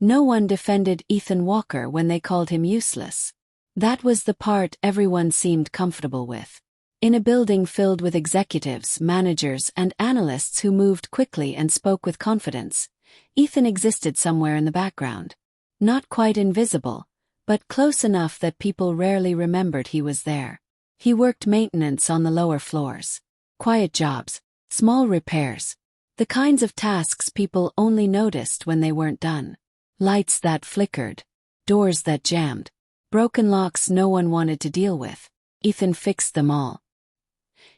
No one defended Ethan Walker when they called him useless. That was the part everyone seemed comfortable with. In a building filled with executives, managers, and analysts who moved quickly and spoke with confidence, Ethan existed somewhere in the background. Not quite invisible, but close enough that people rarely remembered he was there. He worked maintenance on the lower floors. Quiet jobs, small repairs. The kinds of tasks people only noticed when they weren't done. Lights that flickered. Doors that jammed. Broken locks no one wanted to deal with. Ethan fixed them all.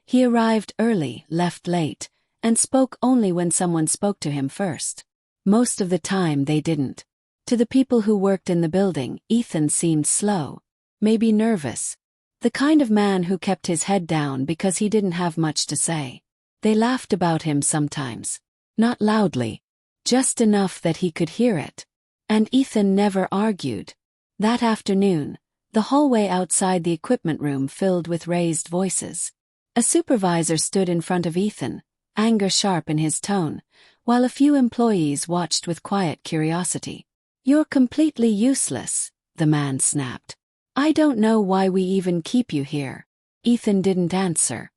He arrived early, left late, and spoke only when someone spoke to him first. Most of the time they didn't. To the people who worked in the building, Ethan seemed slow, maybe nervous. The kind of man who kept his head down because he didn't have much to say. They laughed about him sometimes. Not loudly. Just enough that he could hear it. And Ethan never argued. That afternoon, the hallway outside the equipment room filled with raised voices. A supervisor stood in front of Ethan, anger sharp in his tone, while a few employees watched with quiet curiosity. "You're completely useless," the man snapped. "I don't know why we even keep you here." Ethan didn't answer.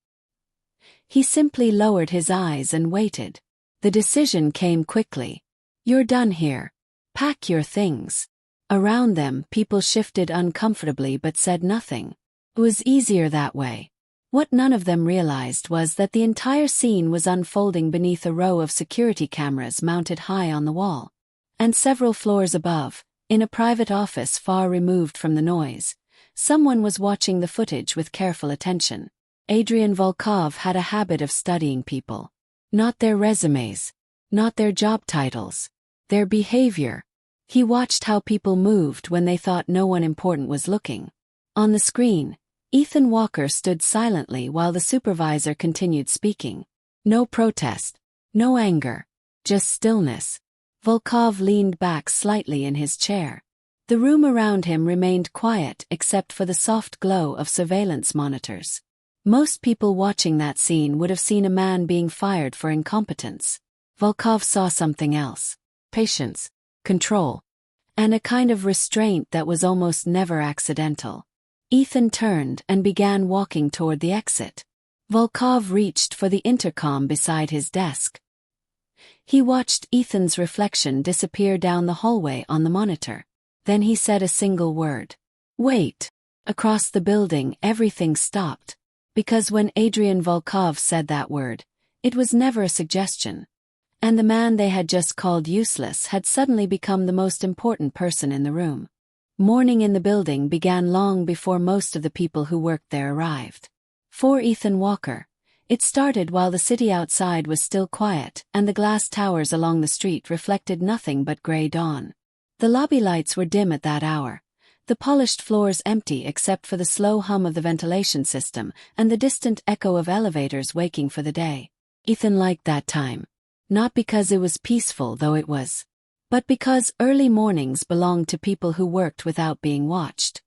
He simply lowered his eyes and waited. The decision came quickly. "You're done here. Pack your things." Around them, people shifted uncomfortably but said nothing. It was easier that way. What none of them realized was that the entire scene was unfolding beneath a row of security cameras mounted high on the wall. And several floors above, in a private office far removed from the noise, someone was watching the footage with careful attention. Adrian Volkov had a habit of studying people. Not their resumes. Not their job titles. Their behavior. He watched how people moved when they thought no one important was looking. On the screen, Ethan Walker stood silently while the supervisor continued speaking. No protest. No anger. Just stillness. Volkov leaned back slightly in his chair. The room around him remained quiet except for the soft glow of surveillance monitors. Most people watching that scene would have seen a man being fired for incompetence. Volkov saw something else. Patience. Control. And a kind of restraint that was almost never accidental. Ethan turned and began walking toward the exit. Volkov reached for the intercom beside his desk. He watched Ethan's reflection disappear down the hallway on the monitor. Then he said a single word. "Wait." Across the building, everything stopped. Because when Adrian Volkov said that word, it was never a suggestion. And the man they had just called useless had suddenly become the most important person in the room. Mourning in the building began long before most of the people who worked there arrived. For Ethan Walker, it started while the city outside was still quiet and the glass towers along the street reflected nothing but gray dawn. The lobby lights were dim at that hour, the polished floors empty except for the slow hum of the ventilation system and the distant echo of elevators waking for the day. Ethan liked that time. Not because it was peaceful, though it was, but because early mornings belonged to people who worked without being watched.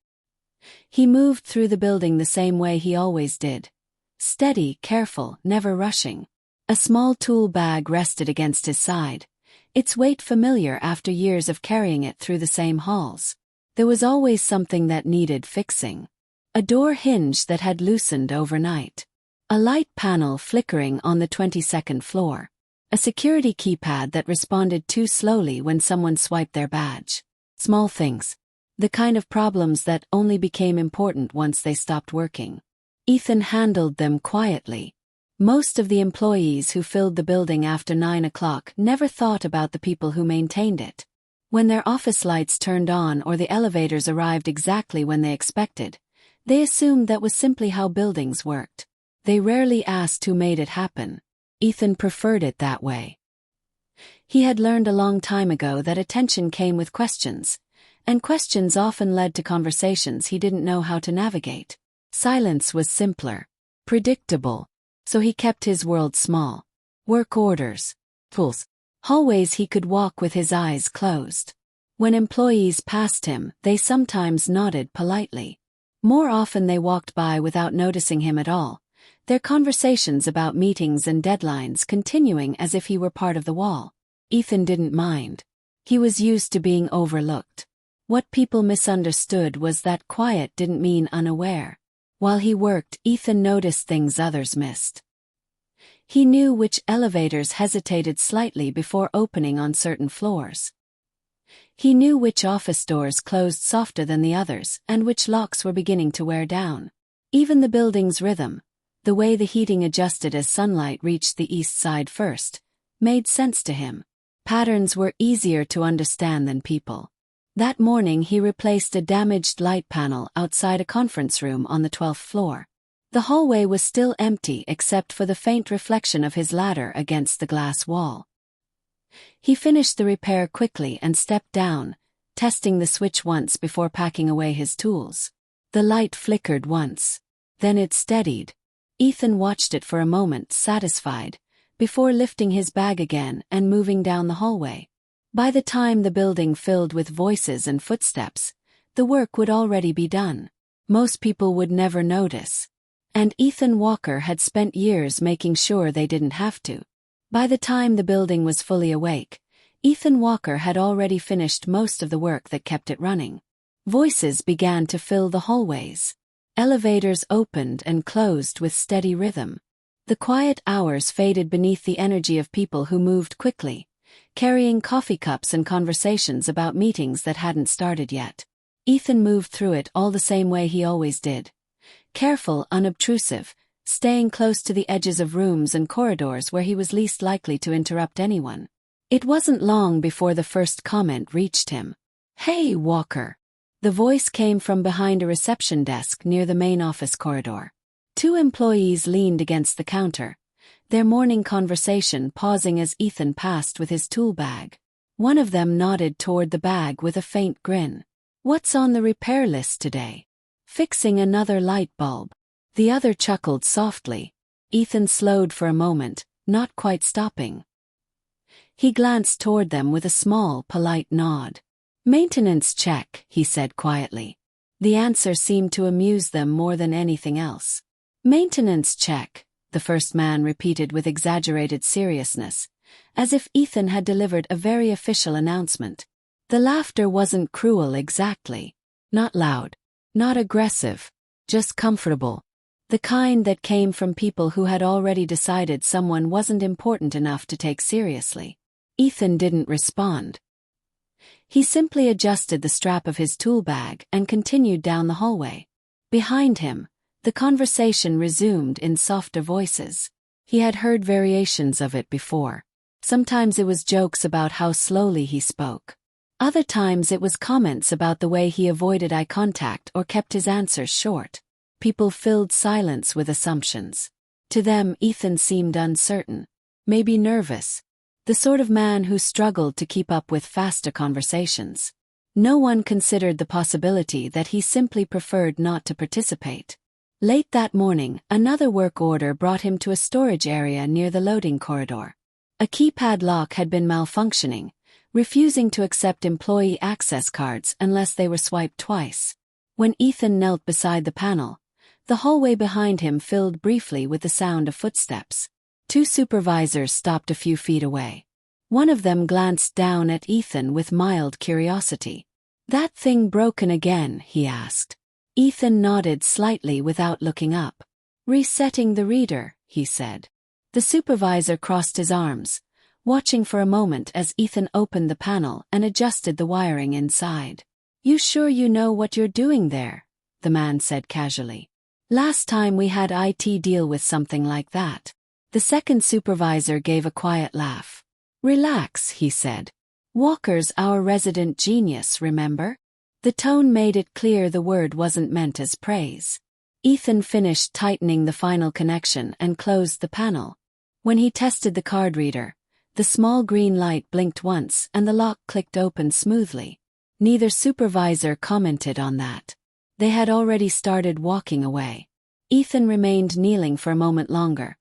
He moved through the building the same way he always did. Steady, careful, never rushing. A small tool bag rested against his side, its weight familiar after years of carrying it through the same halls. There was always something that needed fixing. A door hinge that had loosened overnight. A light panel flickering on the 22nd floor. A security keypad that responded too slowly when someone swiped their badge. Small things. The kind of problems that only became important once they stopped working. Ethan handled them quietly. Most of the employees who filled the building after 9 o'clock never thought about the people who maintained it. When their office lights turned on or the elevators arrived exactly when they expected, they assumed that was simply how buildings worked. They rarely asked who made it happen. Ethan preferred it that way. He had learned a long time ago that attention came with questions, and questions often led to conversations he didn't know how to navigate. Silence was simpler, predictable, so he kept his world small. Work orders, tools, hallways he could walk with his eyes closed. When employees passed him, they sometimes nodded politely. More often they walked by without noticing him at all, their conversations about meetings and deadlines continuing as if he were part of the wall. Ethan didn't mind. He was used to being overlooked. What people misunderstood was that quiet didn't mean unaware. While he worked, Ethan noticed things others missed. He knew which elevators hesitated slightly before opening on certain floors. He knew which office doors closed softer than the others and which locks were beginning to wear down. Even the building's rhythm, the way the heating adjusted as sunlight reached the east side first, made sense to him. Patterns were easier to understand than people. That morning he replaced a damaged light panel outside a conference room on the 12th floor. The hallway was still empty except for the faint reflection of his ladder against the glass wall. He finished the repair quickly and stepped down, testing the switch once before packing away his tools. The light flickered once. Then it steadied. Ethan watched it for a moment, satisfied, before lifting his bag again and moving down the hallway. By the time the building filled with voices and footsteps, the work would already be done. Most people would never notice. And Ethan Walker had spent years making sure they didn't have to. By the time the building was fully awake, Ethan Walker had already finished most of the work that kept it running. Voices began to fill the hallways. Elevators opened and closed with steady rhythm. The quiet hours faded beneath the energy of people who moved quickly, carrying coffee cups and conversations about meetings that hadn't started yet. Ethan moved through it all the same way he always did. Careful, unobtrusive, staying close to the edges of rooms and corridors where he was least likely to interrupt anyone. It wasn't long before the first comment reached him. "Hey, Walker." The voice came from behind a reception desk near the main office corridor. Two employees leaned against the counter, their morning conversation pausing as Ethan passed with his tool bag. One of them nodded toward the bag with a faint grin. "What's on the repair list today?" "Fixing another light bulb." The other chuckled softly. Ethan slowed for a moment, not quite stopping. He glanced toward them with a small, polite nod. "Maintenance check," he said quietly. The answer seemed to amuse them more than anything else. "Maintenance check," the first man repeated with exaggerated seriousness, as if Ethan had delivered a very official announcement. The laughter wasn't cruel exactly. Not loud. Not aggressive. Just comfortable. The kind that came from people who had already decided someone wasn't important enough to take seriously. Ethan didn't respond. He simply adjusted the strap of his tool bag and continued down the hallway. Behind him, the conversation resumed in softer voices. He had heard variations of it before. Sometimes it was jokes about how slowly he spoke. Other times it was comments about the way he avoided eye contact or kept his answers short. People filled silence with assumptions. To them, Ethan seemed uncertain, maybe nervous, the sort of man who struggled to keep up with faster conversations. No one considered the possibility that he simply preferred not to participate. Late that morning, another work order brought him to a storage area near the loading corridor. A keypad lock had been malfunctioning, refusing to accept employee access cards unless they were swiped twice. When Ethan knelt beside the panel, the hallway behind him filled briefly with the sound of footsteps. Two supervisors stopped a few feet away. One of them glanced down at Ethan with mild curiosity. "That thing broken again?" he asked. Ethan nodded slightly without looking up. "Resetting the reader," he said. The supervisor crossed his arms, watching for a moment as Ethan opened the panel and adjusted the wiring inside. "You sure you know what you're doing there?" the man said casually. "Last time we had IT deal with something like that." The second supervisor gave a quiet laugh. "Relax," he said. "Walker's our resident genius, remember?" The tone made it clear the word wasn't meant as praise. Ethan finished tightening the final connection and closed the panel. When he tested the card reader, the small green light blinked once and the lock clicked open smoothly. Neither supervisor commented on that. They had already started walking away. Ethan remained kneeling for a moment longer,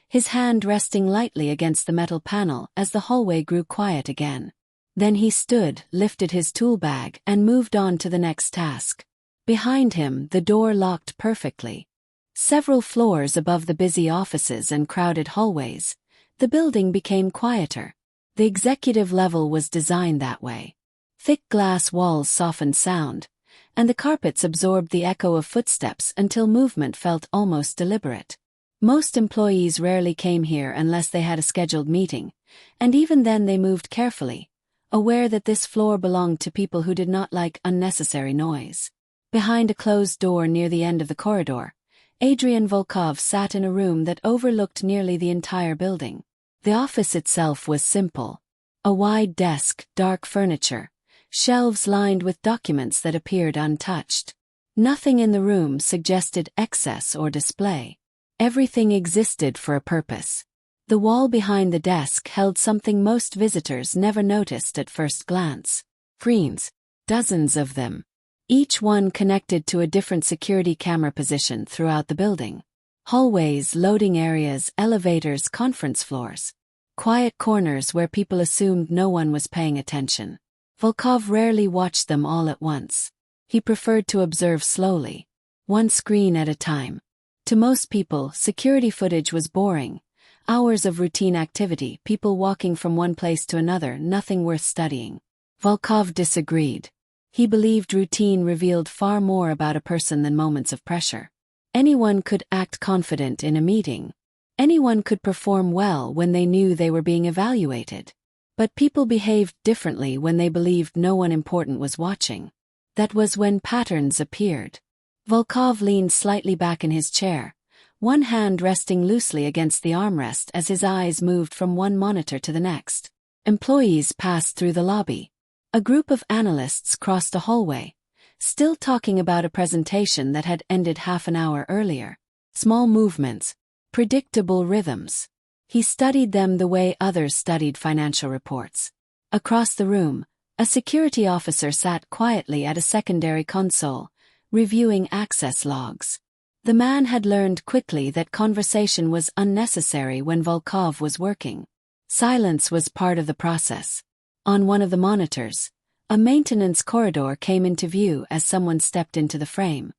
his hand resting lightly against the metal panel as the hallway grew quiet again. Then he stood, lifted his tool bag, and moved on to the next task. Behind him, the door locked perfectly. Several floors above the busy offices and crowded hallways, the building became quieter. The executive level was designed that way. Thick glass walls softened sound, and the carpets absorbed the echo of footsteps until movement felt almost deliberate. Most employees rarely came here unless they had a scheduled meeting, and even then they moved carefully, aware that this floor belonged to people who did not like unnecessary noise. Behind a closed door near the end of the corridor, Adrian Volkov sat in a room that overlooked nearly the entire building. The office itself was simple. A wide desk, dark furniture, shelves lined with documents that appeared untouched. Nothing in the room suggested excess or display. Everything existed for a purpose. The wall behind the desk held something most visitors never noticed at first glance. Screens, dozens of them, each one connected to a different security camera position throughout the building. Hallways, loading areas, elevators, conference floors. Quiet corners where people assumed no one was paying attention. Volkov rarely watched them all at once. He preferred to observe slowly, one screen at a time. To most people, security footage was boring. Hours of routine activity, people walking from one place to another, nothing worth studying. Volkov disagreed. He believed routine revealed far more about a person than moments of pressure. Anyone could act confident in a meeting. Anyone could perform well when they knew they were being evaluated. But people behaved differently when they believed no one important was watching. That was when patterns appeared. Volkov leaned slightly back in his chair, one hand resting loosely against the armrest as his eyes moved from one monitor to the next. Employees passed through the lobby. A group of analysts crossed a hallway, still talking about a presentation that had ended half an hour earlier. Small movements, predictable rhythms. He studied them the way others studied financial reports. Across the room, a security officer sat quietly at a secondary console, reviewing access logs. The man had learned quickly that conversation was unnecessary when Volkov was working. Silence was part of the process. On one of the monitors, a maintenance corridor came into view as someone stepped into the frame.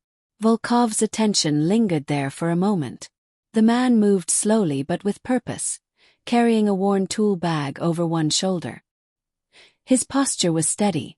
Volkov's attention lingered there for a moment. The man moved slowly but with purpose, carrying a worn tool bag over one shoulder. His posture was steady,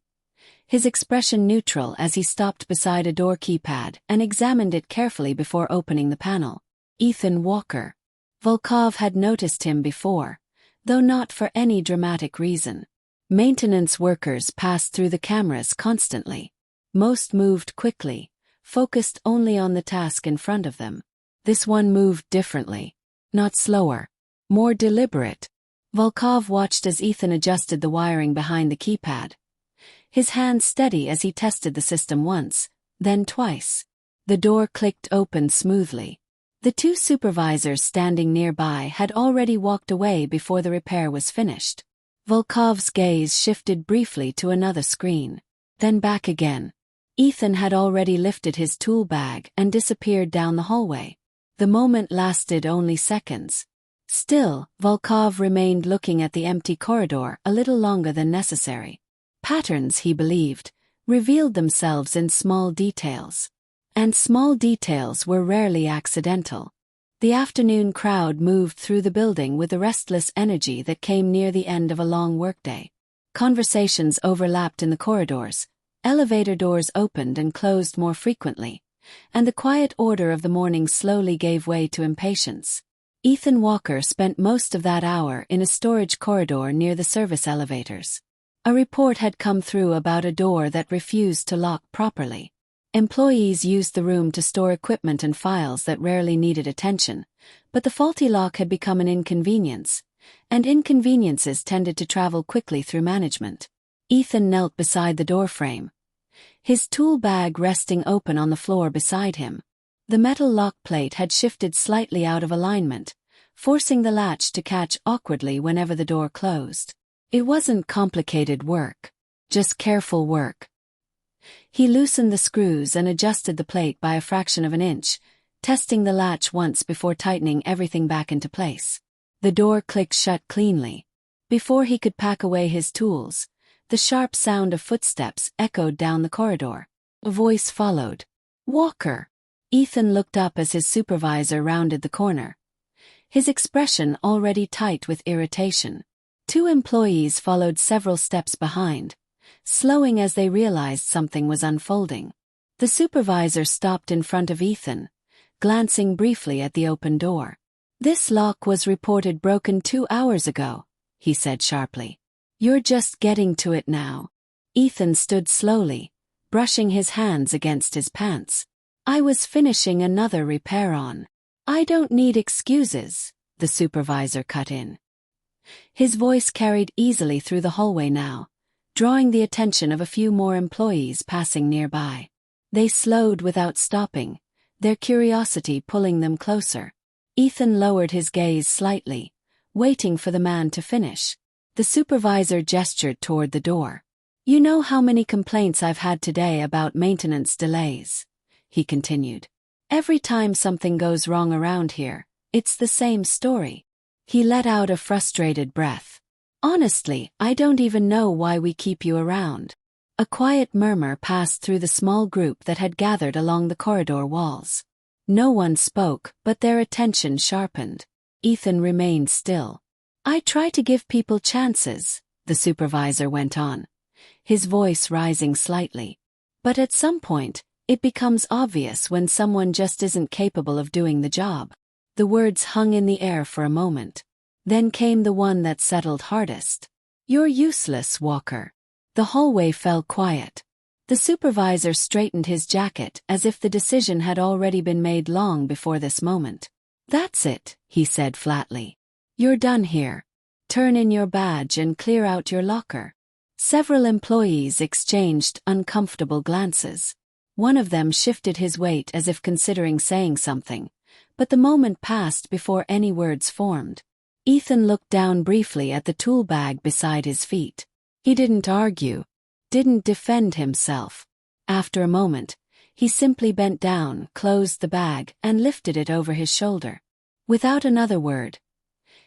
his expression neutral as he stopped beside a door keypad and examined it carefully before opening the panel. Ethan Walker. Volkov had noticed him before, though not for any dramatic reason. Maintenance workers passed through the cameras constantly. Most moved quickly, focused only on the task in front of them. This one moved differently. Not slower, more deliberate. Volkov watched as Ethan adjusted the wiring behind the keypad. His hand steady as he tested the system once, then twice. The door clicked open smoothly. The two supervisors standing nearby had already walked away before the repair was finished. Volkov's gaze shifted briefly to another screen, then back again. Ethan had already lifted his tool bag and disappeared down the hallway. The moment lasted only seconds. Still, Volkov remained looking at the empty corridor a little longer than necessary. Patterns, he believed, revealed themselves in small details. And small details were rarely accidental. The afternoon crowd moved through the building with the restless energy that came near the end of a long workday. Conversations overlapped in the corridors, elevator doors opened and closed more frequently, and the quiet order of the morning slowly gave way to impatience. Ethan Walker spent most of that hour in a storage corridor near the service elevators. A report had come through about a door that refused to lock properly. Employees used the room to store equipment and files that rarely needed attention, but the faulty lock had become an inconvenience, and inconveniences tended to travel quickly through management. Ethan knelt beside the doorframe, his tool bag resting open on the floor beside him. The metal lock plate had shifted slightly out of alignment, forcing the latch to catch awkwardly whenever the door closed. It wasn't complicated work, just careful work. He loosened the screws and adjusted the plate by a fraction of an inch, testing the latch once before tightening everything back into place. The door clicked shut cleanly. Before he could pack away his tools, the sharp sound of footsteps echoed down the corridor. A voice followed. "Walker." Ethan looked up as his supervisor rounded the corner, his expression already tight with irritation. Two employees followed several steps behind, slowing as they realized something was unfolding. The supervisor stopped in front of Ethan, glancing briefly at the open door. "This lock was reported broken 2 hours ago," he said sharply. "You're just getting to it now." Ethan stood slowly, brushing his hands against his pants. "I was finishing another repair on." "I don't need excuses," the supervisor cut in. His voice carried easily through the hallway now, drawing the attention of a few more employees passing nearby. They slowed without stopping, their curiosity pulling them closer. Ethan lowered his gaze slightly, waiting for the man to finish. The supervisor gestured toward the door. "You know how many complaints I've had today about maintenance delays," he continued. "Every time something goes wrong around here, it's the same story." He let out a frustrated breath. "Honestly, I don't even know why we keep you around." A quiet murmur passed through the small group that had gathered along the corridor walls. No one spoke, but their attention sharpened. Ethan remained still. "I try to give people chances," the supervisor went on, his voice rising slightly. "But at some point, it becomes obvious when someone just isn't capable of doing the job." The words hung in the air for a moment. Then came the one that settled hardest. "You're useless, Walker." The hallway fell quiet. The supervisor straightened his jacket as if the decision had already been made long before this moment. "That's it," he said flatly. "You're done here. Turn in your badge and clear out your locker." Several employees exchanged uncomfortable glances. One of them shifted his weight as if considering saying something, but the moment passed before any words formed. Ethan looked down briefly at the tool bag beside his feet. He didn't argue, didn't defend himself. After a moment, he simply bent down, closed the bag, and lifted it over his shoulder. Without another word,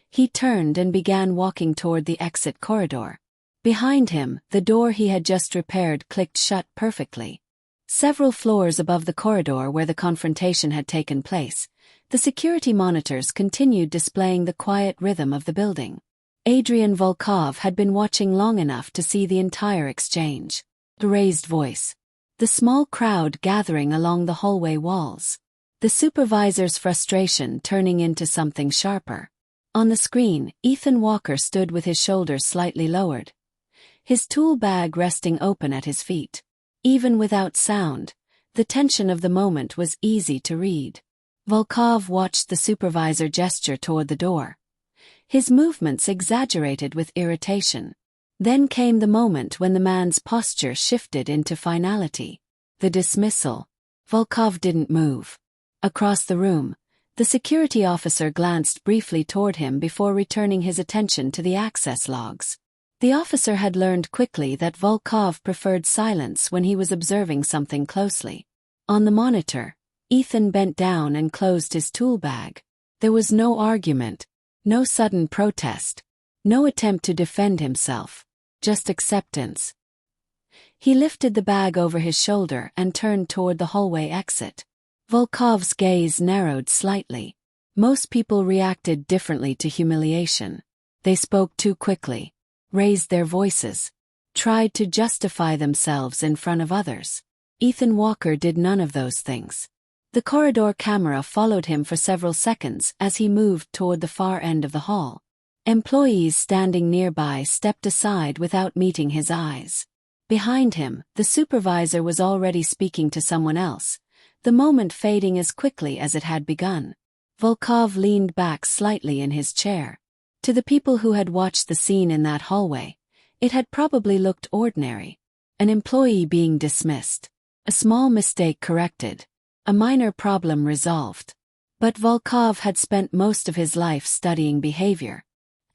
he turned and began walking toward the exit corridor. Behind him, the door he had just repaired clicked shut perfectly. Several floors above the corridor where the confrontation had taken place, the security monitors continued displaying the quiet rhythm of the building. Adrian Volkov had been watching long enough to see the entire exchange. The raised voice. The small crowd gathering along the hallway walls. The supervisor's frustration turning into something sharper. On the screen, Ethan Walker stood with his shoulders slightly lowered, his tool bag resting open at his feet. Even without sound, the tension of the moment was easy to read. Volkov watched the supervisor gesture toward the door, his movements exaggerated with irritation. Then came the moment when the man's posture shifted into finality. The dismissal. Volkov didn't move. Across the room, the security officer glanced briefly toward him before returning his attention to the access logs. The officer had learned quickly that Volkov preferred silence when he was observing something closely. On the monitor, Ethan bent down and closed his tool bag. There was no argument, no sudden protest, no attempt to defend himself, just acceptance. He lifted the bag over his shoulder and turned toward the hallway exit. Volkov's gaze narrowed slightly. Most people reacted differently to humiliation. They spoke too quickly, raised their voices, tried to justify themselves in front of others. Ethan Walker did none of those things. The corridor camera followed him for several seconds as he moved toward the far end of the hall. Employees standing nearby stepped aside without meeting his eyes. Behind him, the supervisor was already speaking to someone else, the moment fading as quickly as it had begun. Volkov leaned back slightly in his chair. To the people who had watched the scene in that hallway, it had probably looked ordinary. An employee being dismissed, a small mistake corrected, a minor problem resolved. But Volkov had spent most of his life studying behavior,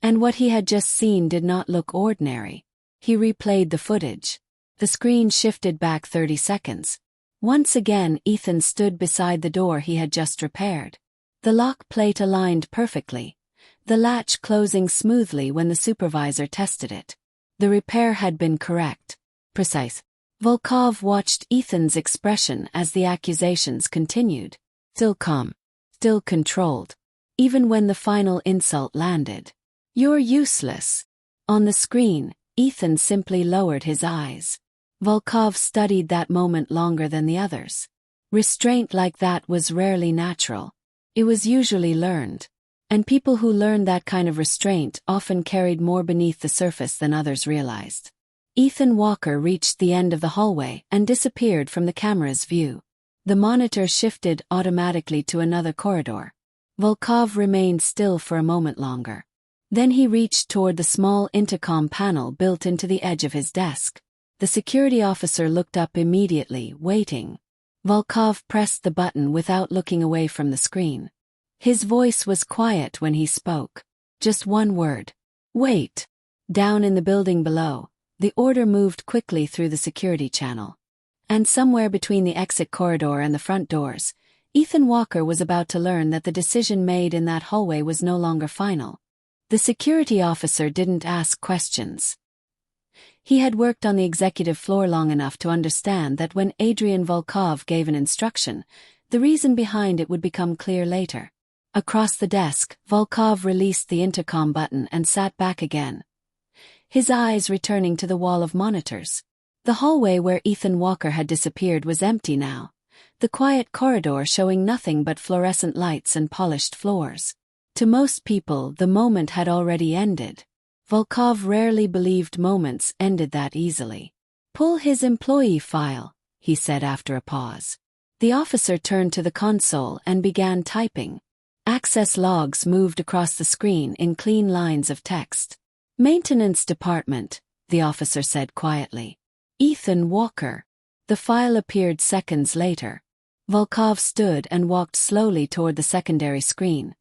and what he had just seen did not look ordinary. He replayed the footage. The screen shifted back 30 seconds. Once again, Ethan stood beside the door he had just repaired. The lock plate aligned perfectly, the latch closing smoothly when the supervisor tested it. The repair had been correct, precise. Volkov watched Ethan's expression as the accusations continued. Still calm, still controlled, even when the final insult landed. "You're useless." On the screen, Ethan simply lowered his eyes. Volkov studied that moment longer than the others. Restraint like that was rarely natural. It was usually learned. And people who learned that kind of restraint often carried more beneath the surface than others realized. Ethan Walker reached the end of the hallway and disappeared from the camera's view. The monitor shifted automatically to another corridor. Volkov remained still for a moment longer. Then he reached toward the small intercom panel built into the edge of his desk. The security officer looked up immediately, waiting. Volkov pressed the button without looking away from the screen. His voice was quiet when he spoke. Just one word. Wait. Down in the building below, the order moved quickly through the security channel. And somewhere between the exit corridor and the front doors, Ethan Walker was about to learn that the decision made in that hallway was no longer final. The security officer didn't ask questions. He had worked on the executive floor long enough to understand that when Adrian Volkov gave an instruction, the reason behind it would become clear later. Across the desk, Volkov released the intercom button and sat back again, his eyes returning to the wall of monitors. The hallway where Ethan Walker had disappeared was empty now, the quiet corridor showing nothing but fluorescent lights and polished floors. To most people, the moment had already ended. Volkov rarely believed moments ended that easily. "Pull his employee file," he said after a pause. The officer turned to the console and began typing. Access logs moved across the screen in clean lines of text. "Maintenance department," the officer said quietly. "Ethan Walker." The file appeared seconds later. Volkov stood and walked slowly toward the secondary screen,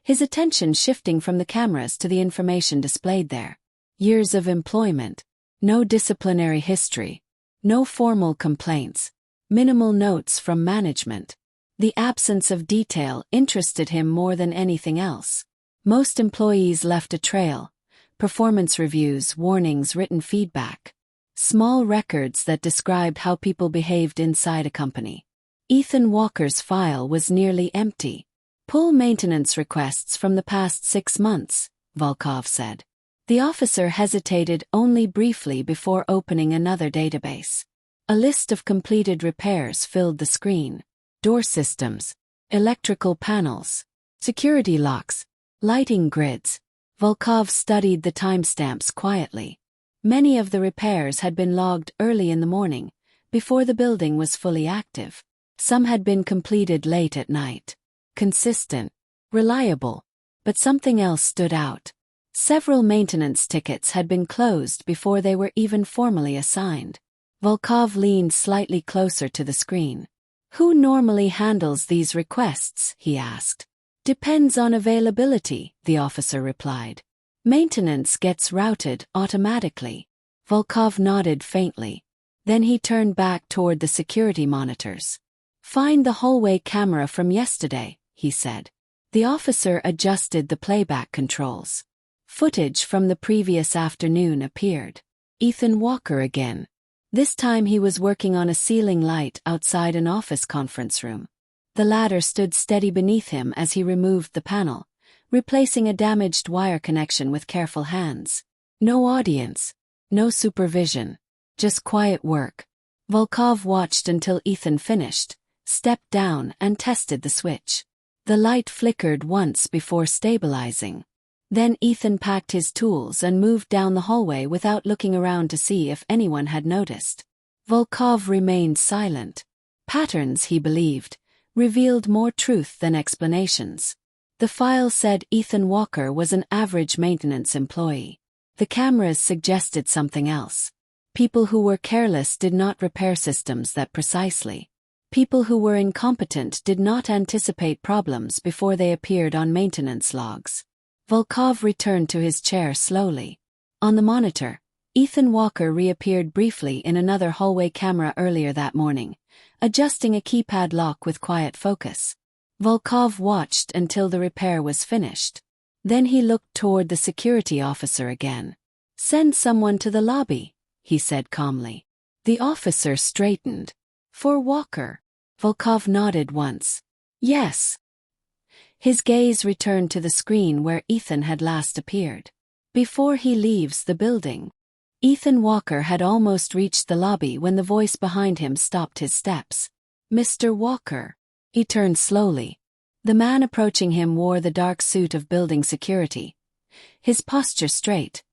his attention shifting from the cameras to the information displayed there. Years of employment. No disciplinary history. No formal complaints. Minimal notes from management. The absence of detail interested him more than anything else. Most employees left a trail. Performance reviews, warnings, written feedback. Small records that described how people behaved inside a company. Ethan Walker's file was nearly empty. "Pull maintenance requests from the past 6 months, Volkov said. The officer hesitated only briefly before opening another database. A list of completed repairs filled the screen. Door systems, electrical panels, security locks, lighting grids. Volkov studied the timestamps quietly. Many of the repairs had been logged early in the morning, before the building was fully active. Some had been completed late at night. Consistent, reliable. But something else stood out. Several maintenance tickets had been closed before they were even formally assigned. Volkov leaned slightly closer to the screen. "Who normally handles these requests?" he asked. "Depends on availability," the officer replied. "Maintenance gets routed automatically." Volkov nodded faintly. Then he turned back toward the security monitors. "Find the hallway camera from yesterday," he said. The officer adjusted the playback controls. Footage from the previous afternoon appeared. Ethan Walker again. This time he was working on a ceiling light outside an office conference room. The ladder stood steady beneath him as he removed the panel, replacing a damaged wire connection with careful hands. No audience, no supervision, just quiet work. Volkov watched until Ethan finished, stepped down and tested the switch. The light flickered once before stabilizing. Then Ethan packed his tools and moved down the hallway without looking around to see if anyone had noticed. Volkov remained silent. Patterns, he believed, revealed more truth than explanations. The file said Ethan Walker was an average maintenance employee. The cameras suggested something else. People who were careless did not repair systems that precisely. People who were incompetent did not anticipate problems before they appeared on maintenance logs. Volkov returned to his chair slowly. On the monitor, Ethan Walker reappeared briefly in another hallway camera earlier that morning, adjusting a keypad lock with quiet focus. Volkov watched until the repair was finished. Then he looked toward the security officer again. "Send someone to the lobby," he said calmly. The officer straightened. "For Walker?" Volkov nodded once. "Yes." His gaze returned to the screen where Ethan had last appeared. before he leaves the building. Ethan Walker had almost reached the lobby when the voice behind him stopped his steps. "Mr. Walker." He turned slowly. The man approaching him wore the dark suit of building security, his posture straight,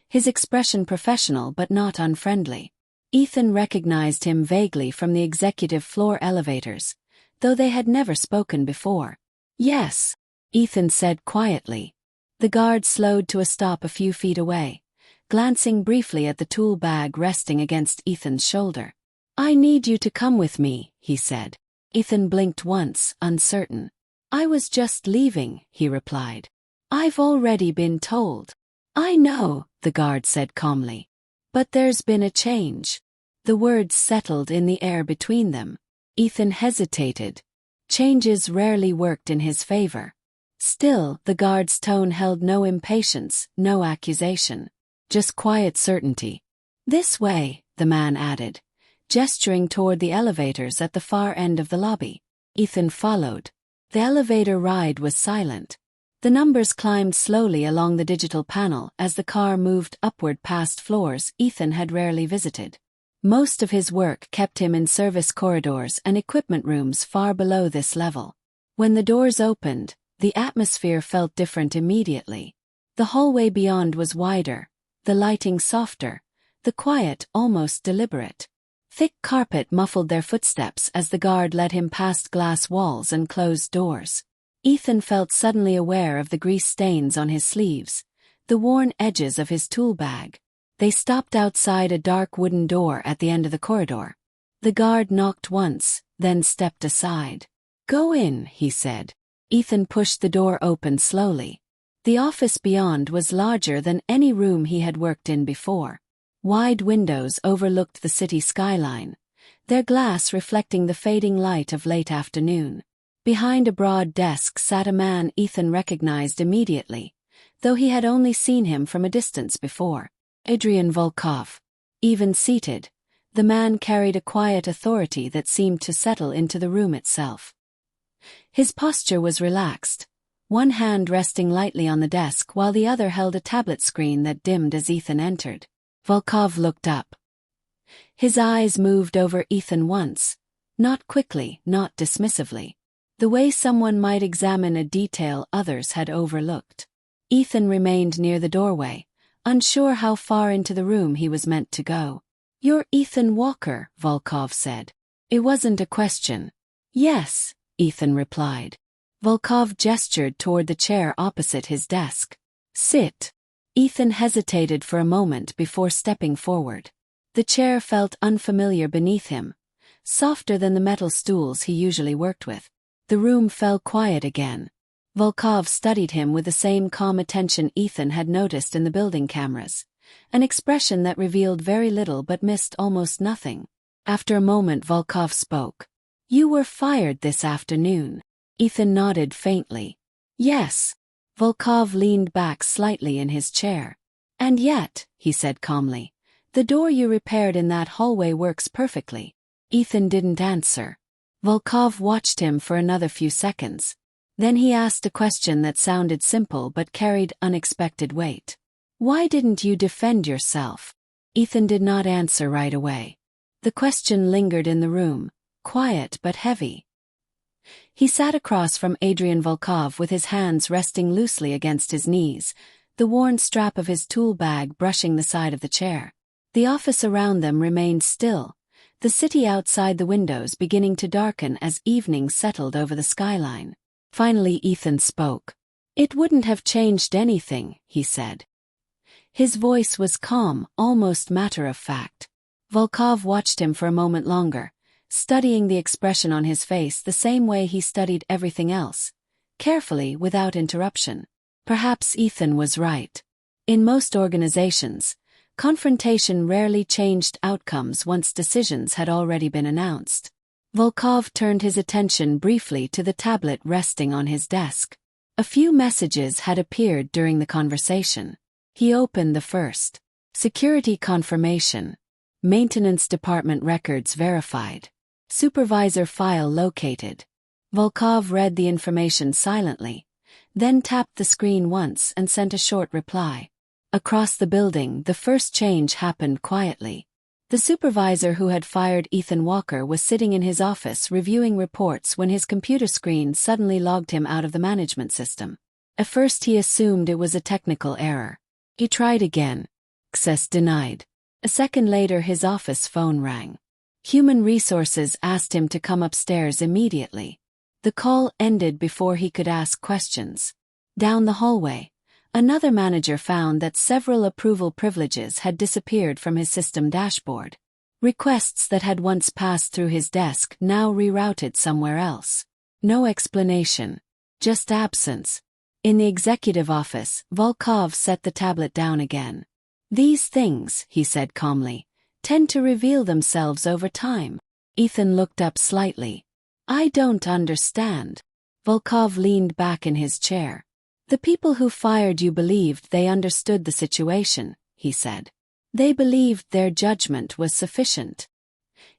his expression professional but not unfriendly. Ethan recognized him vaguely from the executive floor elevators, though they had never spoken before. "Yes," Ethan said quietly. The guard slowed to a stop a few feet away, glancing briefly at the tool bag resting against Ethan's shoulder. "I need you to come with me," he said. Ethan blinked once, uncertain. "I was just leaving," he replied. "I've already been told." "I know," the guard said calmly. "But there's been a change." The words settled in the air between them. Ethan hesitated. Changes rarely worked in his favor. Still, the guard's tone held no impatience, no accusation. Just quiet certainty. "This way," the man added, gesturing toward the elevators at the far end of the lobby. Ethan followed. The elevator ride was silent. The numbers climbed slowly along the digital panel as the car moved upward past floors Ethan had rarely visited. Most of his work kept him in service corridors and equipment rooms far below this level. When the doors opened, the atmosphere felt different immediately. The hallway beyond was wider, the lighting softer, the quiet almost deliberate. Thick carpet muffled their footsteps as the guard led him past glass walls and closed doors. Ethan felt suddenly aware of the grease stains on his sleeves, the worn edges of his tool bag. They stopped outside a dark wooden door at the end of the corridor. The guard knocked once, then stepped aside. "Go in," he said. Ethan pushed the door open slowly. The office beyond was larger than any room he had worked in before. Wide windows overlooked the city skyline, their glass reflecting the fading light of late afternoon. Behind a broad desk sat a man Ethan recognized immediately, though he had only seen him from a distance before. Adrian Volkov. Even seated, the man carried a quiet authority that seemed to settle into the room itself. His posture was relaxed, one hand resting lightly on the desk while the other held a tablet screen that dimmed as Ethan entered. Volkov looked up. His eyes moved over Ethan once, not quickly, not dismissively, the way someone might examine a detail others had overlooked. Ethan remained near the doorway, unsure how far into the room he was meant to go. "You're Ethan Walker," Volkov said. It wasn't a question. "Yes," Ethan replied. Volkov gestured toward the chair opposite his desk. "Sit." Ethan hesitated for a moment before stepping forward. The chair felt unfamiliar beneath him, softer than the metal stools he usually worked with. The room fell quiet again. Volkov studied him with the same calm attention Ethan had noticed in the building cameras, an expression that revealed very little but missed almost nothing. After a moment Volkov spoke. "You were fired this afternoon." Ethan nodded faintly. "Yes." Volkov leaned back slightly in his chair. "And yet," he said calmly, "the door you repaired in that hallway works perfectly." Ethan didn't answer. Volkov watched him for another few seconds. Then he asked a question that sounded simple but carried unexpected weight. "Why didn't you defend yourself?" Ethan did not answer right away. The question lingered in the room, quiet but heavy. He sat across from Adrian Volkov with his hands resting loosely against his knees, the worn strap of his tool bag brushing the side of the chair. The office around them remained still, the city outside the windows beginning to darken as evening settled over the skyline. Finally Ethan spoke. "It wouldn't have changed anything," he said. His voice was calm, almost matter-of-fact. Volkov watched him for a moment longer, studying the expression on his face the same way he studied everything else, carefully without interruption. Perhaps Ethan was right. In most organizations, confrontation rarely changed outcomes once decisions had already been announced. Volkov turned his attention briefly to the tablet resting on his desk. A few messages had appeared during the conversation. He opened the first. "Security confirmation. Maintenance department records verified. Supervisor file located." Volkov read the information silently, then tapped the screen once and sent a short reply. Across the building, the first change happened quietly. The supervisor who had fired Ethan Walker was sitting in his office reviewing reports when his computer screen suddenly logged him out of the management system. At first he assumed it was a technical error. He tried again. Access denied. A second later his office phone rang. Human Resources asked him to come upstairs immediately. The call ended before he could ask questions. Down the hallway, another manager found that several approval privileges had disappeared from his system dashboard. Requests that had once passed through his desk now rerouted somewhere else. No explanation. Just absence. In the executive office, Volkov set the tablet down again. These things, he said calmly, tend to reveal themselves over time. Ethan looked up slightly. I don't understand. Volkov leaned back in his chair. The people who fired you believed they understood the situation, he said. They believed their judgment was sufficient.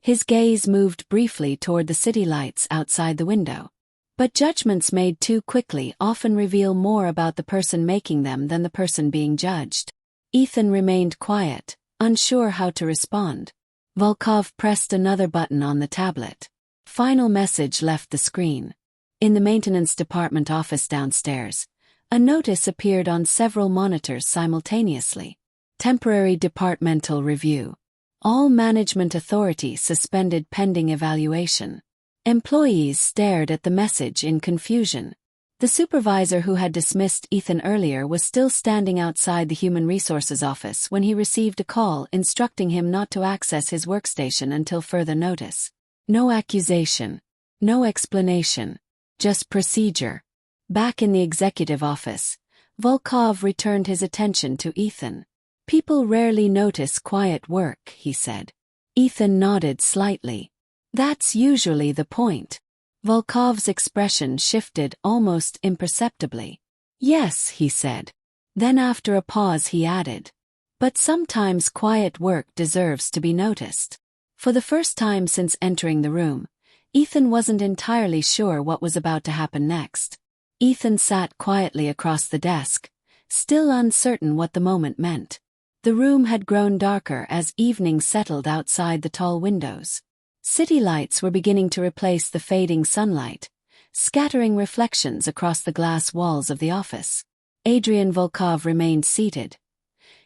His gaze moved briefly toward the city lights outside the window. But judgments made too quickly often reveal more about the person making them than the person being judged. Ethan remained quiet, unsure how to respond. Volkov pressed another button on the tablet. Final message left the screen. In the maintenance department office downstairs, a notice appeared on several monitors simultaneously. Temporary departmental review. All management authority suspended pending evaluation. Employees stared at the message in confusion. The supervisor who had dismissed Ethan earlier was still standing outside the Human Resources office when he received a call instructing him not to access his workstation until further notice. No accusation. No explanation. Just procedure. Back in the executive office, Volkov returned his attention to Ethan. People rarely notice quiet work, he said. Ethan nodded slightly. That's usually the point. Volkov's expression shifted almost imperceptibly. Yes, he said. Then after a pause he added. But sometimes quiet work deserves to be noticed. For the first time since entering the room, Ethan wasn't entirely sure what was about to happen next. Ethan sat quietly across the desk, still uncertain what the moment meant. The room had grown darker as evening settled outside the tall windows. City lights were beginning to replace the fading sunlight, scattering reflections across the glass walls of the office. Adrian Volkov remained seated,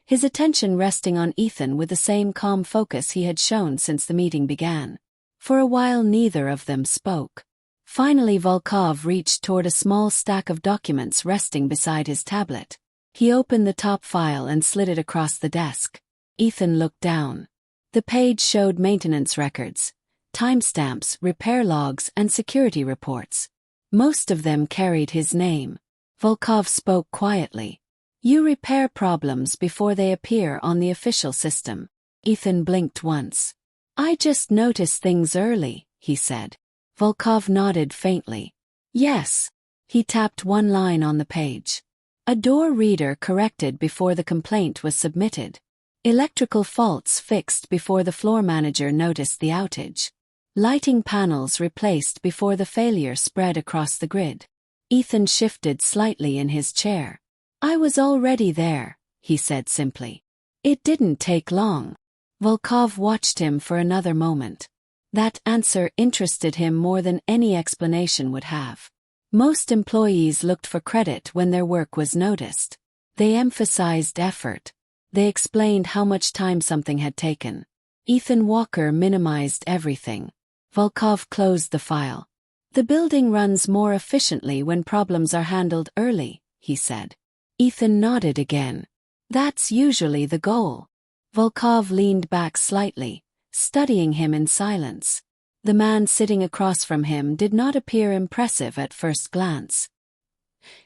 his attention resting on Ethan with the same calm focus he had shown since the meeting began. For a while neither of them spoke. Finally Volkov reached toward a small stack of documents resting beside his tablet. He opened the top file and slid it across the desk. Ethan looked down. The page showed maintenance records, timestamps, repair logs, and security reports. Most of them carried his name. Volkov spoke quietly. You repair problems before they appear on the official system. Ethan blinked once. I just notice things early, he said. Volkov nodded faintly. Yes. He tapped one line on the page. A door reader corrected before the complaint was submitted. Electrical faults fixed before the floor manager noticed the outage. Lighting panels replaced before the failure spread across the grid. Ethan shifted slightly in his chair. I was already there, he said simply. It didn't take long. Volkov watched him for another moment. That answer interested him more than any explanation would have. Most employees looked for credit when their work was noticed. They emphasized effort. They explained how much time something had taken. Ethan Walker minimized everything. Volkov closed the file. The building runs more efficiently when problems are handled early, he said. Ethan nodded again. That's usually the goal. Volkov leaned back slightly, studying him in silence. The man sitting across from him did not appear impressive at first glance.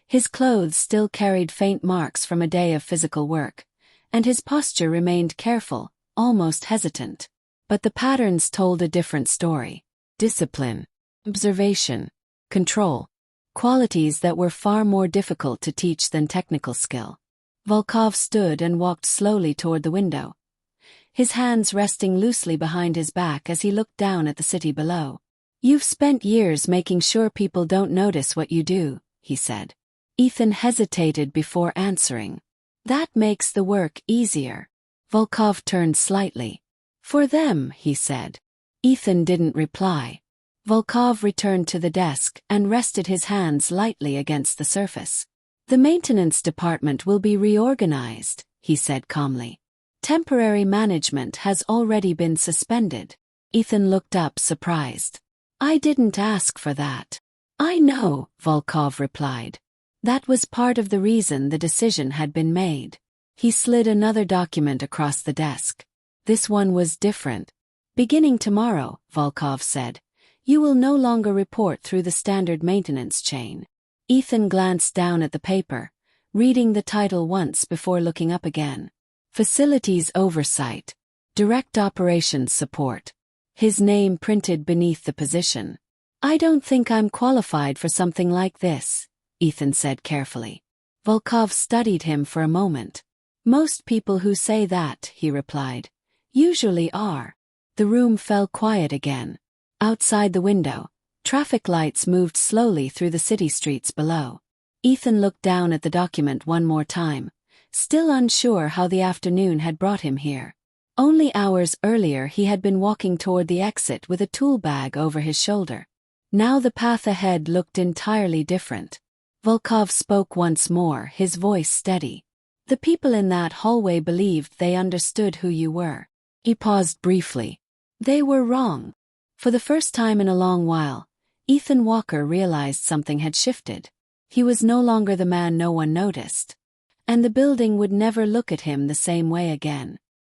His clothes still carried faint marks from a day of physical work, and his posture remained careful, almost hesitant. But the patterns told a different story. Discipline, observation, control, qualities that were far more difficult to teach than technical skill. Volkov stood and walked slowly toward the window, his hands resting loosely behind his back as he looked down at the city below. You've spent years making sure people don't notice what you do, he said. Ethan hesitated before answering. That makes the work easier. Volkov turned slightly. For them, he said. Ethan didn't reply. Volkov returned to the desk and rested his hands lightly against the surface. The maintenance department will be reorganized, he said calmly. Temporary management has already been suspended. Ethan looked up surprised. I didn't ask for that. I know, Volkov replied. That was part of the reason the decision had been made. He slid another document across the desk. This one was different. Beginning tomorrow, Volkov said, you will no longer report through the standard maintenance chain. Ethan glanced down at the paper, reading the title once before looking up again. Facilities Oversight. Direct Operations Support. His name printed beneath the position. I don't think I'm qualified for something like this, Ethan said carefully. Volkov studied him for a moment. Most people who say that, he replied, usually are. The room fell quiet again. Outside the window, traffic lights moved slowly through the city streets below. Ethan looked down at the document one more time, still unsure how the afternoon had brought him here. Only hours earlier he had been walking toward the exit with a tool bag over his shoulder. Now the path ahead looked entirely different. Volkov spoke once more, his voice steady. The people in that hallway believed they understood who you were. He paused briefly. They were wrong. For the first time in a long while, Ethan Walker realized something had shifted. He was no longer the man no one noticed. And the building would never look at him the same way again.